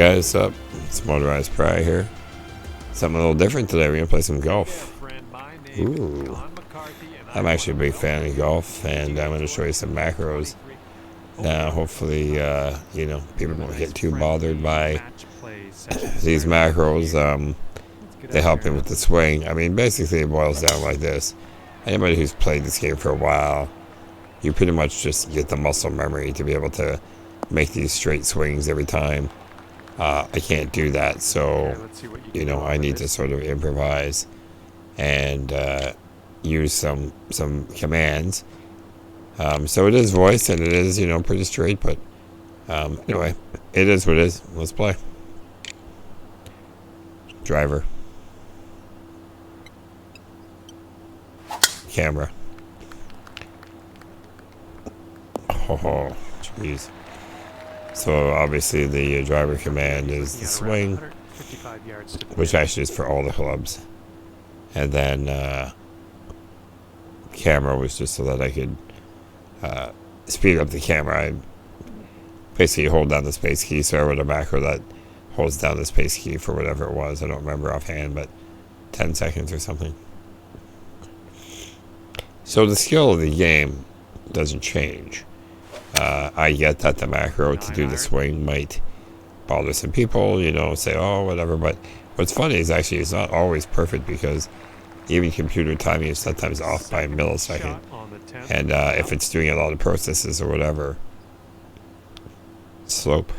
Guys, up? It's Motorized Pry here. Something a little different today. We're gonna play some golf. Ooh, I'm actually a big fan of golf, and I'm gonna show you some macros. Now, hopefully, you know, people don't get too bothered by these macros. They help him with the swing. I mean, basically, it boils down like this. Anybody who's played this game for a while, you pretty much just get the muscle memory to be able to make these straight swings every time. I can't do that, so, you know, I need to sort of improvise and use some commands. So it is voice, and it is, you know, pretty straight, but anyway, it is what it is. Let's play. Driver. Camera. Oh, jeez. So obviously the driver command is the swing, which actually is for all the clubs. And then camera was just so that I could speed up the camera. I basically hold down the space key, so I wrote a macro that holds down the space key for whatever it was. I don't remember offhand, but 10 seconds or something. So the skill of the game doesn't change. I get that the macro to do the swing might bother some people, you know, say, oh, whatever. But what's funny is actually it's not always perfect, because even computer timing is sometimes off by a millisecond. And if it's doing a lot of processes or whatever. Slope.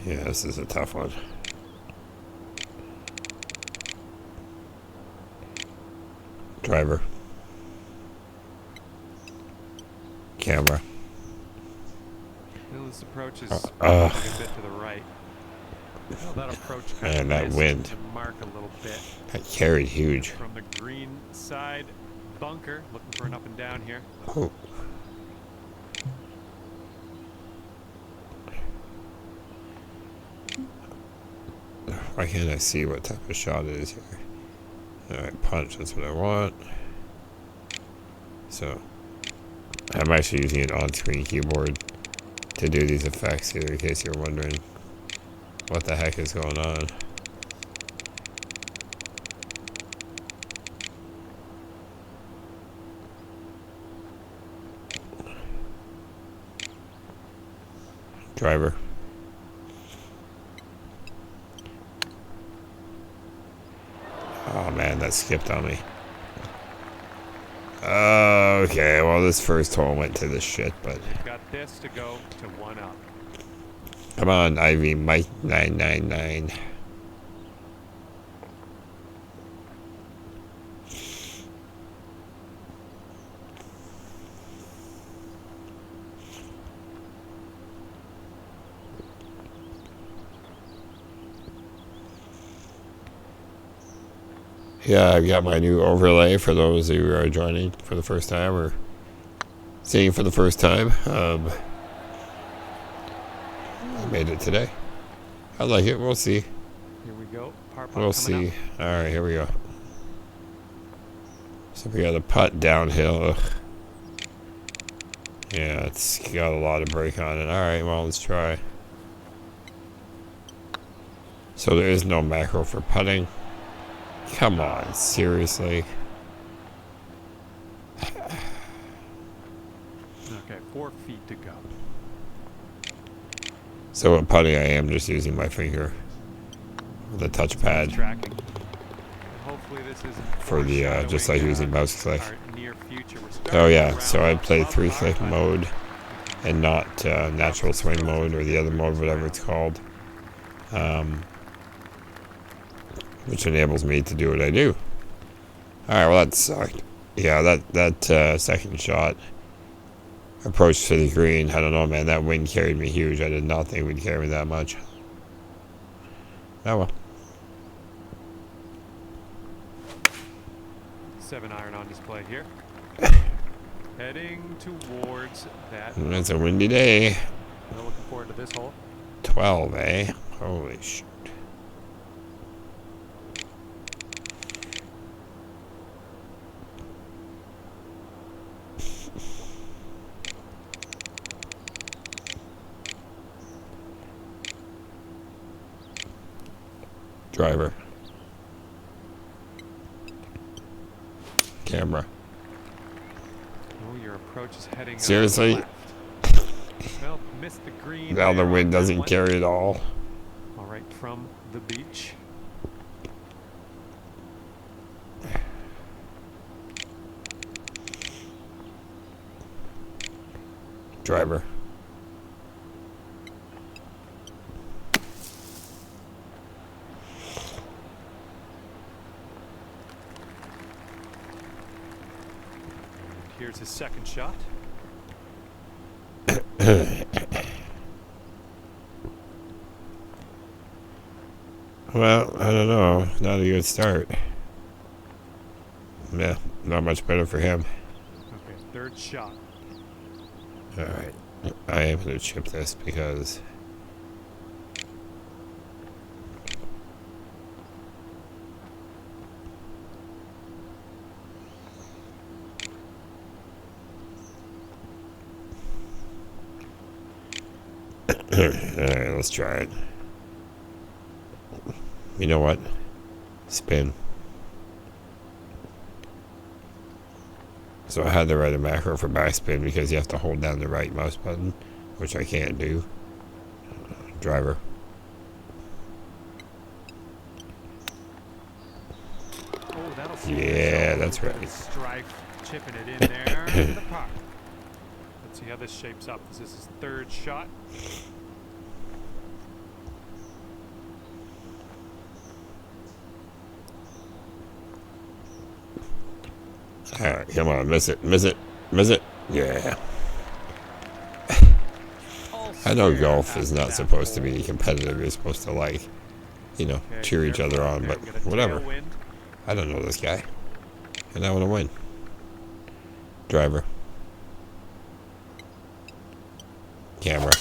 Yeah, this is a tough one. Driver. Camera. Well, this approach is a bit to the right. Well, that approach and that wind. To mark a little bit. That carried huge. From the green side bunker, looking for an up and down here. Oh. Why can't I see what type of shot it is here? Alright, punch, that's what I want. So, I'm actually using an on-screen keyboard to do these effects here, in case you're wondering what the heck is going on. Driver. Oh man, that skipped on me. Okay, well this first hole went to the shit, but you've got this to go to 1 up. Come on, Ivy Mike 999. Yeah, I've got my new overlay for those who are joining for the first time or seeing for the first time. I made it today. I like it. We'll see. Here we go. We'll see. All right, here we go. So we got a putt downhill. Ugh. Yeah, it's got a lot of brake on it. All right, well, let's try. So there is no macro for putting. Come on, seriously. Okay, 4 feet to go. So with putting, I am just using my finger with a touchpad Hopefully this isn't for the just like using mouse click. Oh yeah, so I play 3-click mode and not natural swing mode or the other mode, whatever it's called. Which enables me to do what I do. Alright, well that sucked. Yeah, that second shot approach to the green, I don't know, man, that wind carried me huge. I did not think it would carry me that much. Oh well. 7-iron on display here. Heading towards that. It's a windy day. We're looking forward to this hole. 12, eh? Holy shit. Driver. Camera. Oh, your approach is heading Seriously? left. Well, missed the green. Now the there wind on that doesn't one. carry it all. All right, from the beach. Driver. Here's his second shot. Well, I don't know. Not a good start. Yeah, not much better for him. Okay, third shot. Alright. I am going to chip this because... Alright, let's try it. You know what? Spin. So I had to write a macro for backspin because you have to hold down the right mouse button, which I can't do. Driver. Oh, that'll Yeah, that's right. Strike, chipping it in there to the park. Let's see how this shapes up. This is his third shot. Alright, come on, miss it, miss it, miss it. Yeah. I know golf is not supposed to be competitive. You're supposed to, like, you know, cheer each other on, but whatever. I don't know this guy. And I want to win. Driver. Camera.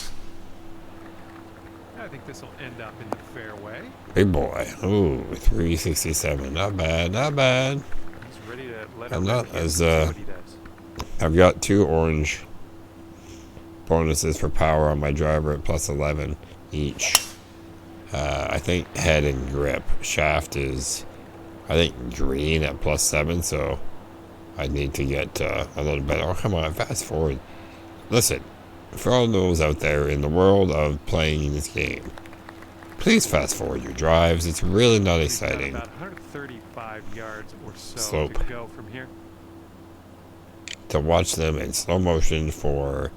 I think this will end up in the fairway. Big boy. Ooh, 367. Not bad, not bad. He's ready to let I'm it not rip as, again. See what he does. I've got 2 orange bonuses for power on my driver at plus 11 each. I think head and grip. Shaft is, I think, green at plus 7, so I need to get a little better. Oh, come on, fast forward. Listen, for all those out there in the world of playing this game, please fast forward your drives. It's really not He's got exciting. about 135 yards or so Slope. to go from here. To watch them in slow motion for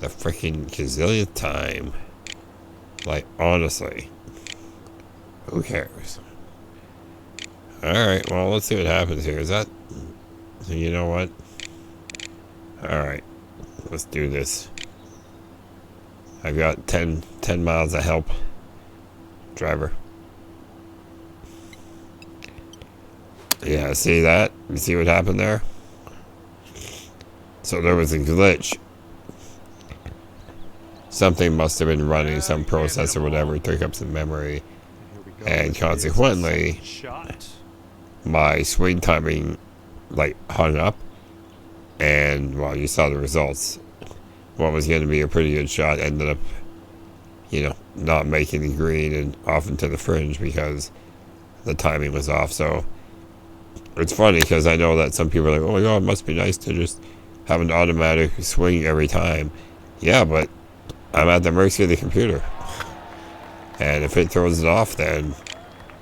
the freaking gazillionth time. Like, honestly, who cares? Alright, well, let's see what happens here. Is that... You know what? Alright, let's do this. I've got 10 miles of help. Driver. Yeah, see that? You see what happened there? So there was a glitch. Something must have been running, some process or whatever, took up some memory. And consequently, my swing timing, like, hung up. And, well, you saw the results. What was going to be a pretty good shot ended up, you know, not making the green and off into the fringe because the timing was off. So, it's funny because I know that some people are like, oh my god, it must be nice to just have an automatic swing every time. Yeah, but I'm at the mercy of the computer. And if it throws it off, then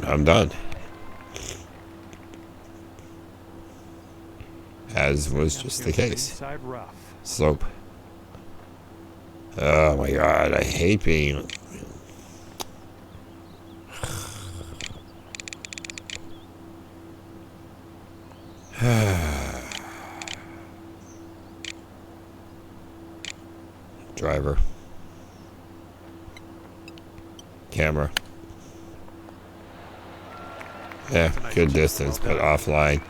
I'm done. As was just the case. Slope. Oh my god, I hate being... Driver. Camera. Yeah, good distance, but offline.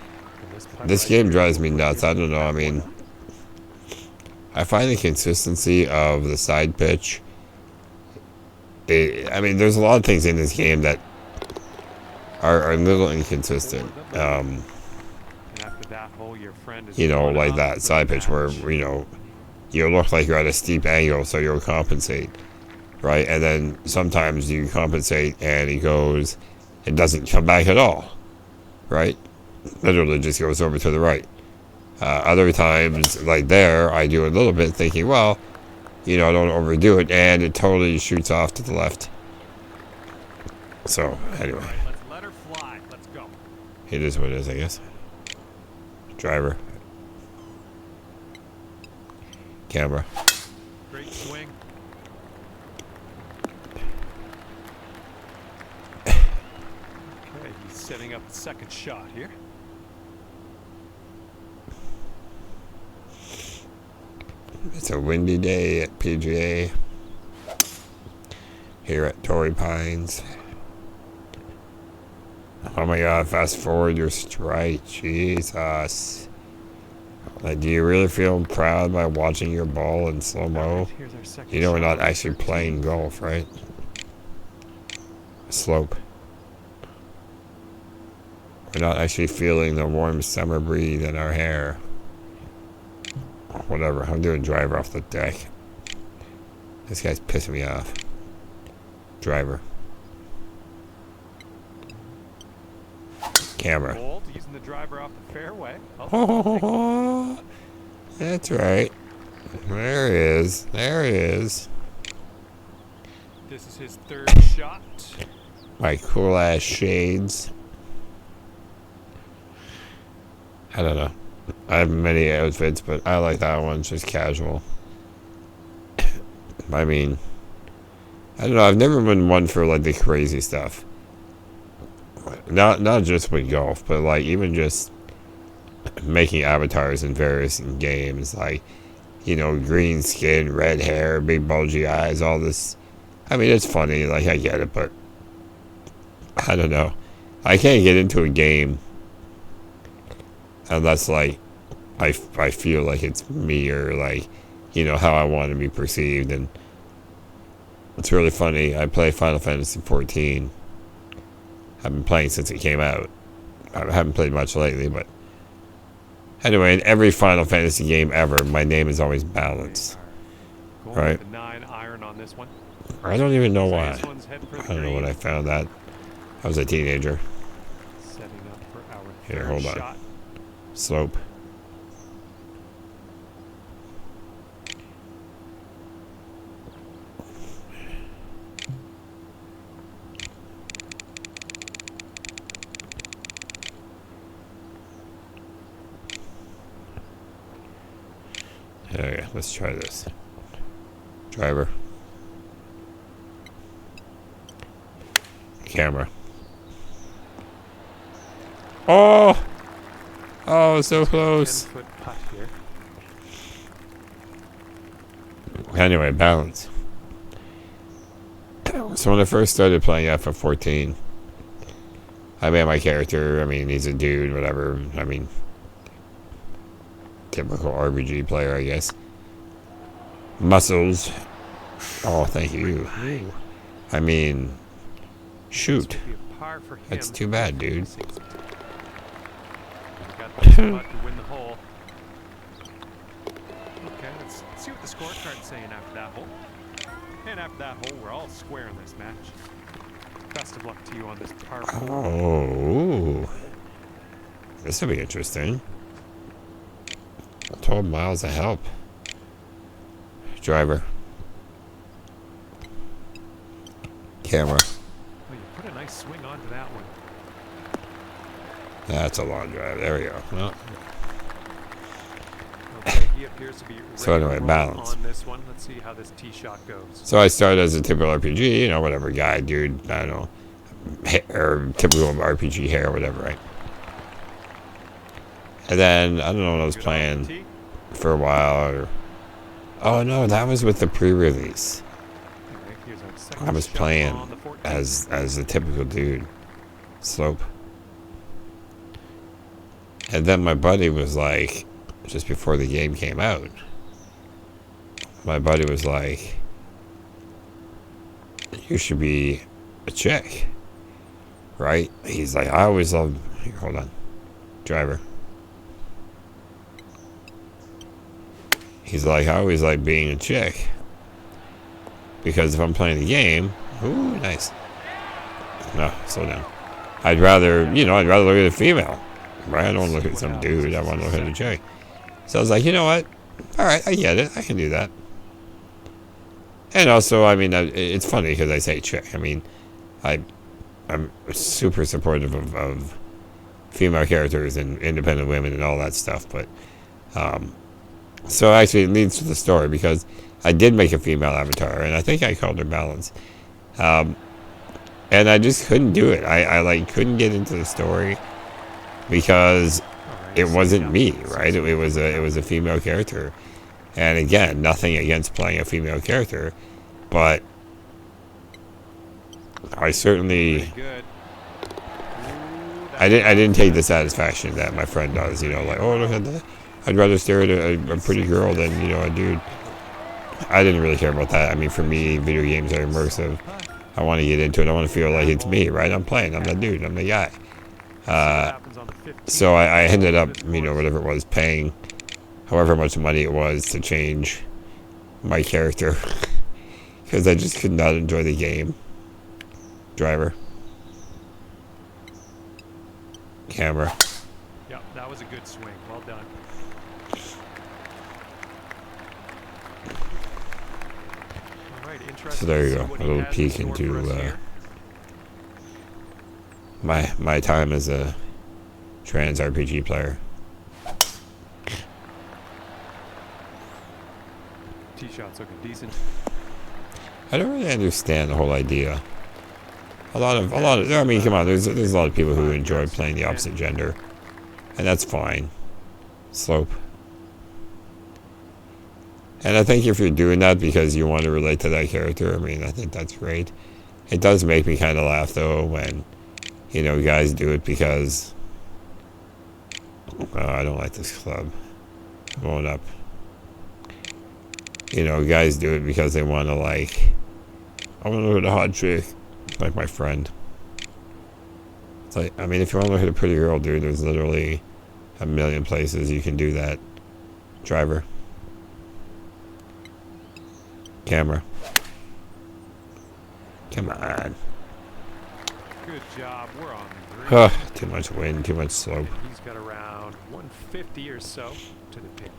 This game drives me nuts. I don't know, I mean... I find the consistency of the side pitch... I mean, there's a lot of things in this game that are a little inconsistent. You know, like that side pitch where, you know, you look like you're at a steep angle, so you'll compensate, right? And then sometimes you compensate and he goes it doesn't come back at all, right? Literally just goes over to the right. Other times, like there, I do a little bit thinking, well, you know, I don't overdo it, and it totally shoots off to the left. So, anyway. Let's let her fly. Let's go. It is what it is, I guess. Driver. Camera. Great swing. Okay, he's setting up the second shot here. It's a windy day at PGA. Here at Torrey Pines. Oh my god, fast forward your strike. Jesus. Like, do you really feel proud by watching your ball in slow-mo? You know we're not actually playing golf, right? Slope. We're not actually feeling the warm summer breeze in our hair. Whatever, I'm doing driver off the deck. This guy's pissing me off. Driver. Camera. Using the driver off the fairway. Oh, that's right. There he is. There he is. This is his third shot. My cool ass shades. I don't know. I have many outfits, but I like that one. It's just casual. I mean, I don't know. I've never been one for like the crazy stuff. Not just with golf, but like even just making avatars in various games, like, you know, green skin, red hair, big bulgy eyes, all this. I mean, it's funny, like I get it, but I don't know. I can't get into a game unless like I feel like it's me, or like, you know, how I want to be perceived. And it's really funny. I play Final Fantasy 14. I've been playing since it came out. I haven't played much lately, but anyway, in every Final Fantasy game ever, my name is always Balance. Right? The 9 iron on this one. I don't even know why. I don't know when I found that. I was a teenager. Setting up for our Here, hold on. shot. Slope. Okay, let's try this. Driver. Camera. Oh! Oh, so close. 10-foot putt here. Anyway, balance. So when I first started playing FF14, I made my character. I mean, he's a dude, whatever. I mean, typical RPG player, I guess. Muscles. Oh, thank you. I mean, shoot. That's too bad, dude. Got this putt to win the hole. Okay, let's see what the scorecard's saying after that hole. And after that hole, we're all square in this match. Best of luck to you on this par 4. Oh, this will be interesting. 12 miles of help. Driver. Camera. Oh, you put a nice swing onto that one. That's a long drive. There we go. Well, okay, he appears to be so anyway, balance. on this one. Let's see how this tee shot goes. So I started as a typical RPG, you know, whatever guy, dude, I don't know, or typical RPG hair, whatever, right? And then, I don't know what I was playing for a while, or... Oh, no, that was with the pre-release. I was playing as a typical dude. Slope. And then my buddy was like, just before the game came out, my buddy was like, you should be a chick, right? He's like, I always love... Here, hold on. Driver. He's like, I always like being a chick. Because if I'm playing the game... Ooh, nice. No, slow down. I'd rather, you know, I'd rather look at a female, right? I don't want to look at some dude. I want to look at a chick. So I was like, you know what? All right, I get it. I can do that. And also, I mean, it's funny because I say chick. I mean, I'm super supportive of female characters and independent women and all that stuff. But so actually, it leads to the story because I did make a female avatar, and I think I called her Balance. And I just couldn't do it. I like couldn't get into the story because it wasn't me, right? It was a female character. And again, nothing against playing a female character, but I certainly I didn't take the satisfaction that my friend does, you know, like, oh, look at that. I'd rather stare at a pretty girl than, you know, a dude. I didn't really care about that. I mean, for me, video games are immersive. I want to get into it. I want to feel like it's me, right? I'm playing. I'm the dude. I'm the guy. So I ended up, you know, whatever it was, paying however much money it was to change my character. Because I just could not enjoy the game. Driver. Camera. Yeah, that was a good swing. Well done. All right, interesting. So there you go. A little peek into my time as a trans RPG player. Tee shot's looking decent. I don't really understand the whole idea. A lot of, I mean, come on, there's a lot of people who enjoy playing the opposite gender, and that's fine. Slope. And I think if you're doing that because you want to relate to that character, I mean, I think that's great. It does make me kind of laugh, though, when, you know, guys do it because, I don't like this club. Going up. You know, guys do it because they want to, like, I want to look at a hot chick. Like my friend. It's like, I mean, if you want to look at a pretty girl, dude, there's literally a million places you can do that. Driver. Camera. Come on. Good job. We're on the green. Too much wind, too much slope. He's got around 150 or so to the pin.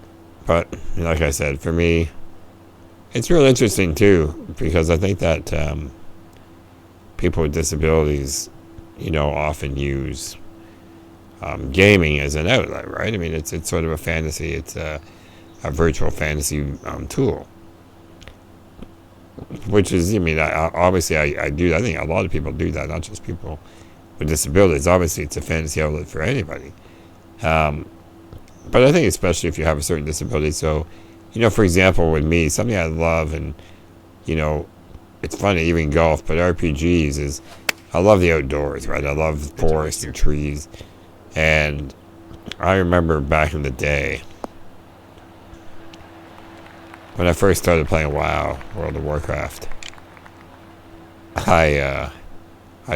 But, like I said, for me, it's real interesting, too, because I think that people with disabilities, you know, often use gaming as an outlet, right? I mean, it's sort of a fantasy. It's a virtual fantasy tool, which is, I mean, obviously I do. I think a lot of people do that, not just people with disabilities. Obviously, it's a fantasy outlet for anybody. But I think especially if you have a certain disability. So, you know, for example, with me, something I love, and, you know, it's funny, even golf, but RPGs is, I love the outdoors, right? I love forests and trees. And I remember back in the day, when I first started playing WoW, World of Warcraft, I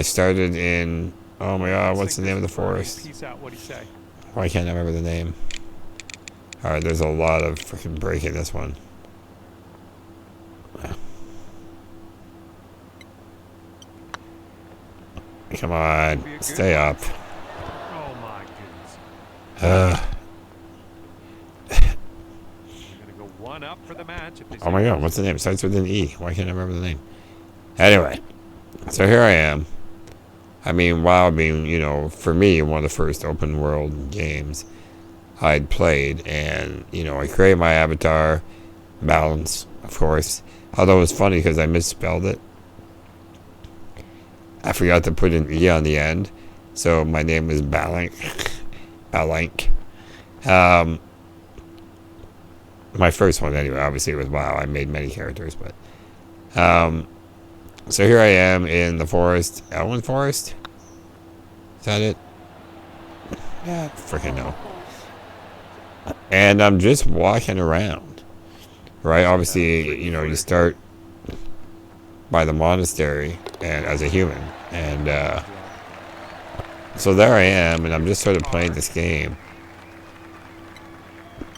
started in, oh my god, what's the name of the forest? Why can't I remember the name? Alright, there's a lot of freaking break in this one. Come on, stay up. Oh my goodness. Gonna go one up for the match. Oh my god, what's the name? It starts with an E. Why can't I remember the name? Anyway, so here I am. I mean, WoW being, you know, for me, one of the first open world games I'd played. And, you know, I created my avatar, Balance, of course. Although it was funny because I misspelled it. I forgot to put an E on the end. So my name is Balank. Balank. My first one, anyway, obviously, was WoW. I made many characters, but... so here I am in the forest. Elwyn Forest? Is that it? Yeah, freaking no. And I'm just walking around. Right? Obviously, you know, you start by the monastery and as a human. And so there I am, and I'm just sort of playing this game.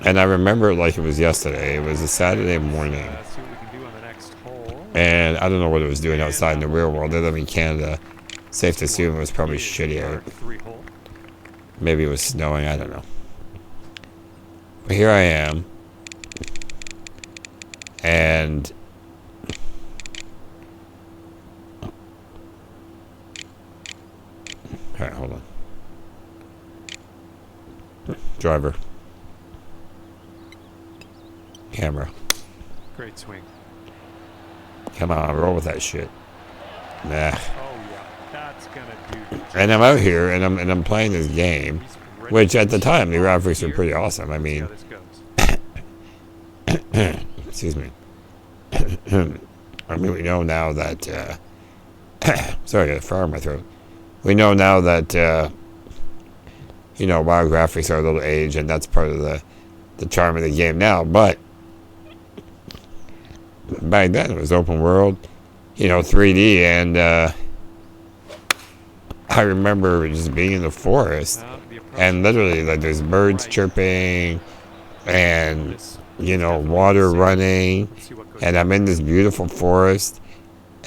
And I remember it like it was yesterday. It was a Saturday morning. And I don't know what it was doing outside in the real world. I live in Canada. Safe to assume it was probably shitty out. Maybe it was snowing, I don't know. But here I am. And alright, hold on. Driver. Camera. Great swing. Come on, roll with that shit. Nah. Oh yeah, that's gonna do. And I'm out here and I'm playing this game, which at the time the graphics were pretty awesome. I mean, excuse me. I mean, we know now that sorry, I got a fire in my throat. We know now that you know, while graphics are a little aged, and that's part of the charm of the game now. But back then it was open world, you know, 3D, and I remember just being in the forest, and literally like there's birds chirping, and you know, water running, and I'm in this beautiful forest,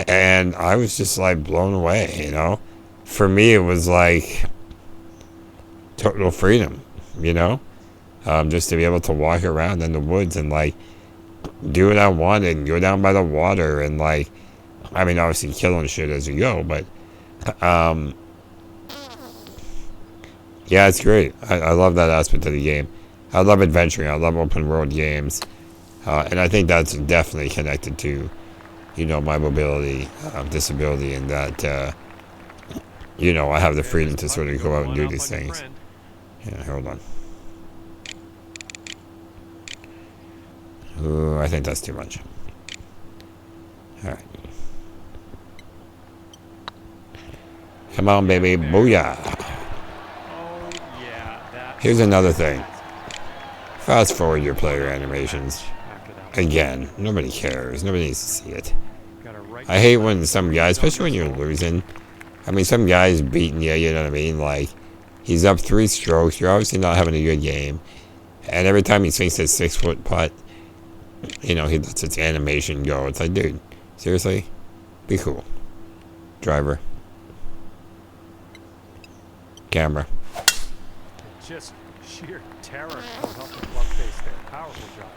and I was just like blown away. You know, for me it was like total freedom, you know, just to be able to walk around in the woods and like do what I wanted and go down by the water and like, I mean, obviously killing shit as you go, but yeah, it's great. I love that aspect of the game. I love adventuring. I love open world games, and I think that's definitely connected to, you know, my mobility, disability, and that you know, I have the freedom to sort of go out and do these things. Yeah, hold on. Ooh, I think that's too much. Alright. Come on, baby. Booyah. Oh, yeah, here's another thing. Fast forward your player animations. Again, nobody cares. Nobody needs to see it. I hate when some guys, especially when you're losing, I mean, some guy's beating you, you know what I mean? Like, he's up 3 strokes. You're obviously not having a good game. And every time he swings his 6-foot putt, you know, he lets its animation go. It's like, dude, seriously? Be cool. Driver. Camera. Just sheer terror coming off the club face there. Powerful job.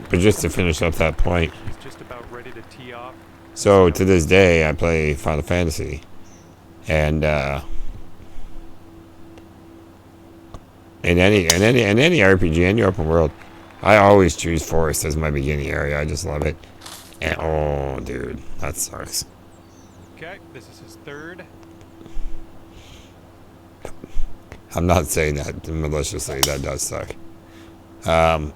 But just to finish up that point. He's just about ready to tee off. So, to this day, I play Final Fantasy. And, in any RPG, any open world, I always choose forest as my beginning area. I just love it. And oh, dude, that sucks. Okay, this is his third. I'm not saying that maliciously. That does suck. There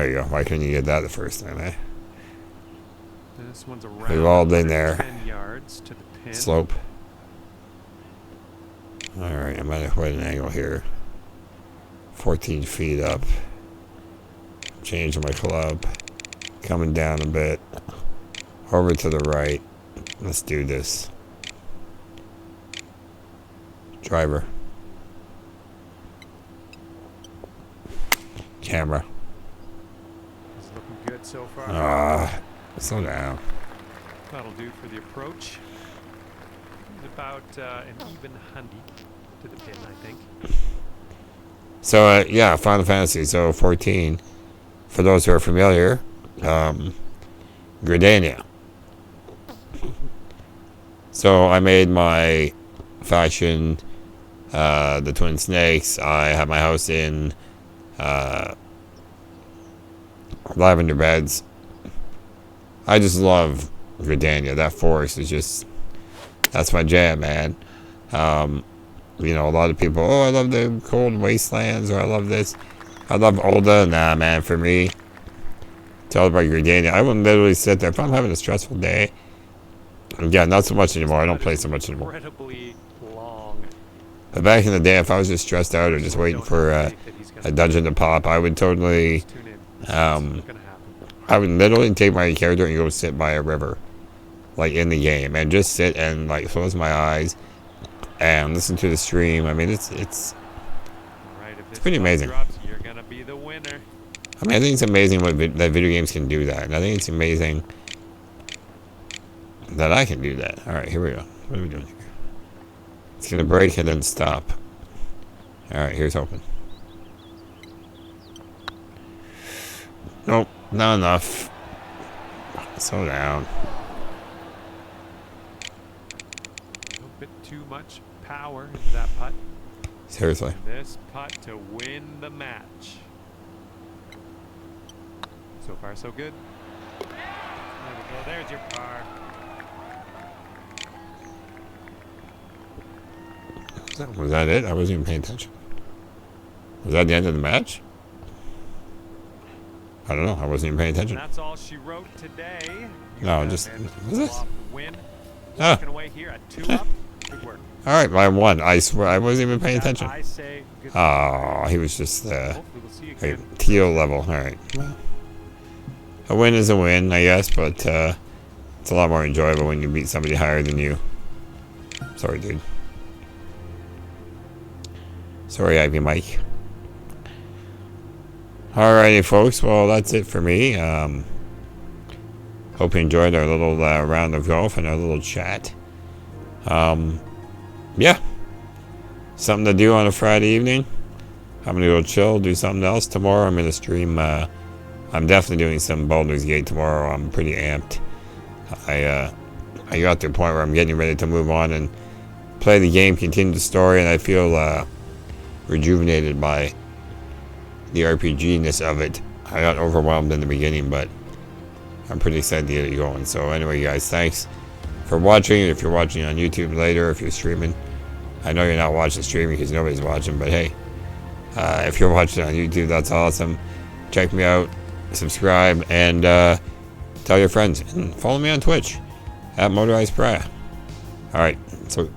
you go. Why couldn't you get that the first time, eh? This one's around. We've all been there. 10 yards to the pin. Slope. Alright, I'm at quite an angle here. 14 feet up. Changing my club. Coming down a bit. Over to the right. Let's do this. Driver. Camera. It's looking good so far. Slow down. That'll do for the approach. It's about an even 100 to the pin, I think. So, yeah, Final Fantasy, so 14. For those who are familiar, Gridania. So, I made my faction, the Twin Snakes. I have my house in Lavender Beds. I just love Gridania. That forest is just, that's my jam, man. You know, a lot of people, oh, I love the cold wastelands, or I love this. I love Ulda. Nah, man, for me, it's all about Gridania. I would literally sit there if I'm having a stressful day. Yeah, not so much anymore. I don't play so much anymore. Incredibly long. But back in the day, if I was just stressed out or just waiting for a dungeon to pop, I would totally, I would literally take my character and go sit by a river, like in the game, and just sit and like close my eyes and listen to the stream. I mean, it's pretty amazing. You're gonna be the winner. I mean, I think it's amazing that video games can do that, and I think it's amazing that I can do that. Alright, here we go. What are we doing here? It's going to break and then stop. Alright, here's hoping. Nope, not enough. Slow down. A bit too much power into that putt. Seriously. And this putt to win the match. So far, so good. There we go. There's your par. Was that it? I wasn't even paying attention. Was that the end of the match? I don't know. I wasn't even paying attention. And that's all she wrote today. No, just... Was it? Win. Ah. Walking away here at 2 up. Good work. Alright, I won. I swear. I wasn't even paying attention. I say good. Oh, he was just... Hopefully we'll see you again. teal level. Alright. Well, a win is a win, I guess, but it's a lot more enjoyable when you beat somebody higher than you. Sorry, dude. Sorry, Ivy Mike. Alrighty, folks. Well, that's it for me. Hope you enjoyed our little round of golf and our little chat. Yeah. Something to do on a Friday evening. I'm going to go chill, do something else. Tomorrow I'm going to stream... I'm definitely doing some Baldur's Gate tomorrow. I'm pretty amped. I got to the point where I'm getting ready to move on and play the game, continue the story, and I feel rejuvenated by the RPG-ness of it. I got overwhelmed in the beginning, but I'm pretty excited to get it going. So anyway, guys, thanks for watching. If you're watching on YouTube later, if you're streaming, I know you're not watching streaming because nobody's watching, but hey, if you're watching on YouTube, that's awesome. Check me out. Subscribe and tell your friends and follow me on Twitch at Motorized Pariah. Alright, so